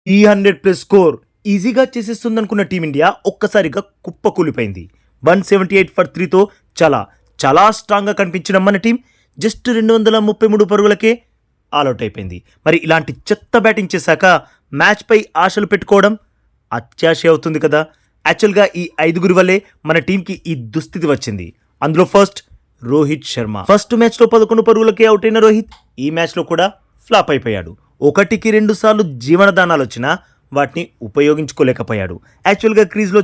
300+ score ఈజీగా చేసేస్తుందనుకున్న team India ఒక్కసారిగా కుప్పకూలిపోయింది. 178 for 3తో చాలా స్ట్రాంగ్గా కనిపించిన మన టీం జస్ట్ 233 పరుగులకే ఆల్అౌట్ అయిపోయింది. మరి ఇలాంటి చెత్త బ్యాటింగ్ చేశాక మ్యాచ్పై ఆశలు పెట్టుకోవడం అత్యాశ అవుతుంది కదా. యాక్చువల్గా ఈ 5 వల్లే మన టీంకి ఈ దుస్థితి వచ్చింది. అందులో ఫస్ట్ రోహిత్ శర్మ. ఫస్ట్ మ్యాచ్లో 11 పరుగులకే అవుట్ అయిన రోహిత్ ఈ మ్యాచ్లో కూడా ఫ్లాప్ అయిపోయాడు. 1కి 2 సార్లు జీవనదానాలు వచ్చినా వాటిని ఉపయోగించుకోలేకపోయాడు. యాక్చువల్గా క్రీజ్లో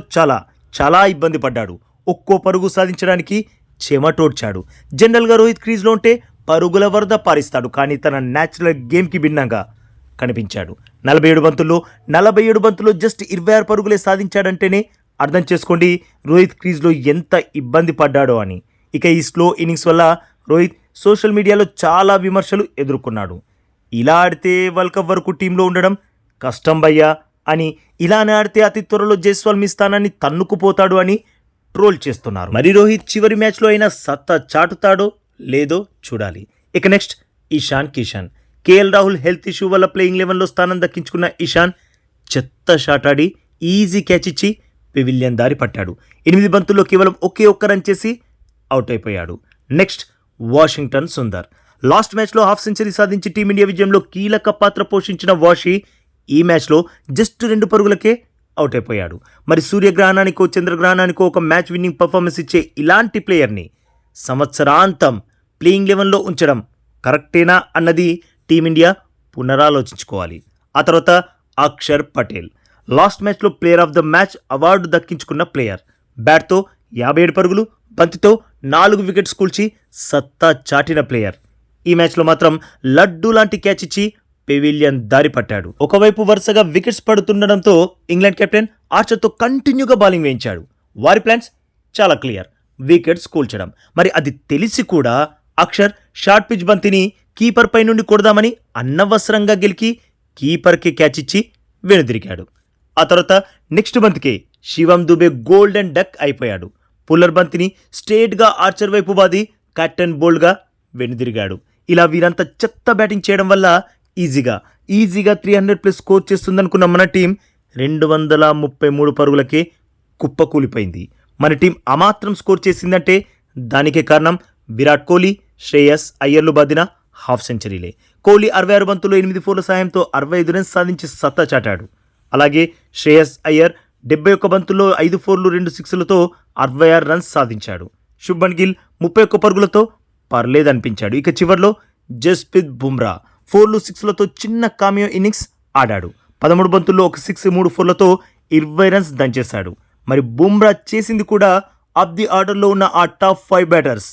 చాలా ఇబ్బంది పడ్డాడు. ఒక్కో పరుగు సాధించడానికి చెమటోడ్చాడు. జనరల్గా రోహిత్ క్రీజ్లో ఉంటే పరుగుల వరద పారిస్తాడు, కానీ తన న్యాచురల్ గేమ్కి భిన్నంగా కనిపించాడు. 47 బంతుల్లో జస్ట్ 26 పరుగులే సాధించాడంటేనే అర్థం చేసుకోండి రోహిత్ క్రీజ్లో ఎంత ఇబ్బంది పడ్డాడో అని. ఇక ఈ స్లో ఇన్నింగ్స్ వల్ల రోహిత్ సోషల్ మీడియాలో చాలా విమర్శలు ఎదుర్కొన్నాడు. ఇలా ఆడితే వరల్డ్ కప్ వరకు టీంలో ఉండడం కష్టం భయ్యా అని, ఇలానే ఆడితే అతి త్వరలో జైస్వాల్ మీ స్థానాన్ని తన్నుకుపోతాడు అని ట్రోల్ చేస్తున్నారు. మరి రోహిత్ చివరి మ్యాచ్లో అయినా సత్తా చాటుతాడో లేదో చూడాలి. ఇక next Ishan Kishan. KL Rahul health issue వల్ల ప్లేయింగ్ 11లో స్థానం దక్కించుకున్న ఇషాన్ చెత్త షాట్ ఆడి ఈజీ క్యాచ్ ఇచ్చి పెవిలియన్ దారి పట్టాడు. 8 బంతుల్లో కేవలం ఒకే ఒక్క రన్ చేసి అవుట్ అయిపోయాడు. Next Washington Sundar. లాస్ట్ మ్యాచ్లో హాఫ్ సెంచరీ సాధించి టీమిండియా విజయంలో కీలక పాత్ర పోషించిన వాషి ఈ మ్యాచ్లో జస్ట్ 2 పరుగులకే అవుట్ అయిపోయాడు. మరి సూర్యగ్రహణానికో చంద్రగ్రహణానికో ఒక మ్యాచ్ విన్నింగ్ పర్ఫార్మెన్స్ ఇచ్చే ఇలాంటి ప్లేయర్ని సంవత్సరాంతం ప్లేయింగ్ 11లో ఉంచడం కరెక్టేనా అన్నది టీమిండియా పునరాలోచించుకోవాలి. ఆ తర్వాత అక్షర్ పటేల్. లాస్ట్ మ్యాచ్లో player of the match award దక్కించుకున్న ప్లేయర్. బ్యాట్తో 57 పరుగులు, బంతితో 4 వికెట్స్ కూల్చి సత్తా చాటిన ప్లేయర్. ఈ మ్యాచ్లో మాత్రం లడ్డు లాంటి క్యాచ్ ఇచ్చి పెవిలియన్ దారి పట్టాడు. ఒకవైపు వరుసగా వికెట్స్ పడుతుండడంతో ఇంగ్లాండ్ కెప్టెన్ ఆర్చర్తో కంటిన్యూగా బౌలింగ్ వేయించాడు. వారి ప్లాన్స్ చాలా క్లియర్, వికెట్స్ కూల్చడం. మరి అది తెలిసి కూడా అక్షర్ షార్ట్ పిచ్ బంతిని కీపర్ పై నుండి కొడదామని అనవసరంగా గెలికి కీపర్కి క్యాచ్ ఇచ్చి వెనుదిరిగాడు. ఆ తర్వాత నెక్స్ట్ బంతికే శివం దుబే గోల్డెన్ డక్ అయిపోయాడు. పుల్లర్ బంతిని స్ట్రేట్గా ఆర్చర్ వైపు బాది కెప్టెన్ బోల్డ్గా వెనుదిరిగాడు. ఇలా వీరంతా చెత్త బ్యాటింగ్ చేయడం వల్ల ఈజీగా 300+ స్కోర్ చేస్తుందనుకున్న మన టీం 233 పరుగులకే కుప్పకూలిపోయింది. మన టీం అమాత్రం స్కోర్ చేసిందంటే దానికే కారణం విరాట్ కోహ్లీ, శ్రేయస్ అయ్యర్లు బాదిన హాఫ్ సెంచరీలే. కోహ్లీ 66 బంతుల్లో 8 4ల సాయంతో 65 రన్స్ సాధించి సత్తా చాటాడు. అలాగే శ్రేయస్ అయ్యర్ 71 బంతుల్లో 5 4లు 2 6లతో 66 రన్స్ సాధించాడు. శుభ్మన్ గిల్ 31 పరుగులతో పర్లేదనిపించాడు. ఇక చివర్లో జస్ప్రీత్ బుమ్రా 4లు 6లతో చిన్న కామియో ఇన్నింగ్స్ ఆడాడు. 13 బంతుల్లో 1 6 3 4లతో 20 రన్స్ దంచేశాడు. మరి బుమ్రా చేసింది కూడా ఆఫ్ ది ఆర్డర్లో ఉన్న ఆ టాప్ 5 బ్యాటర్స్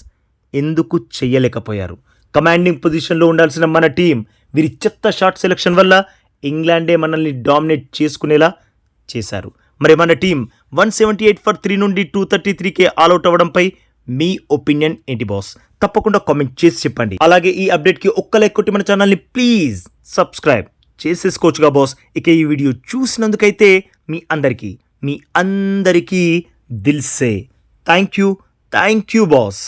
ఎందుకు చెయ్యలేకపోయారు? కమాండింగ్ పొజిషన్లో ఉండాల్సిన మన టీం వీరి చెత్త షాట్ సెలెక్షన్ వల్ల ఇంగ్లాండే మనల్ని డామినేట్ చేసుకునేలా చేశారు. మరి మన టీం 178 ఫర్ 3 నుండి 233కే ఆల్అౌట్ అవ్వడంపై మీ ఒపీనియన్ ఏంటి బాస్? తప్పకుండా కామెంట్ చేసి చెప్పండి. అలాగే ఈ అప్డేట్కి ఒక్క లైక్ కొట్టి మన ఛానల్ని ప్లీజ్ సబ్స్క్రైబ్ చేసేసుకోవచ్చుగా బాస్. ఇక ఈ వీడియో చూసినందుకైతే మీ అందరికీ దిల్ సే థ్యాంక్ యూ బాస్.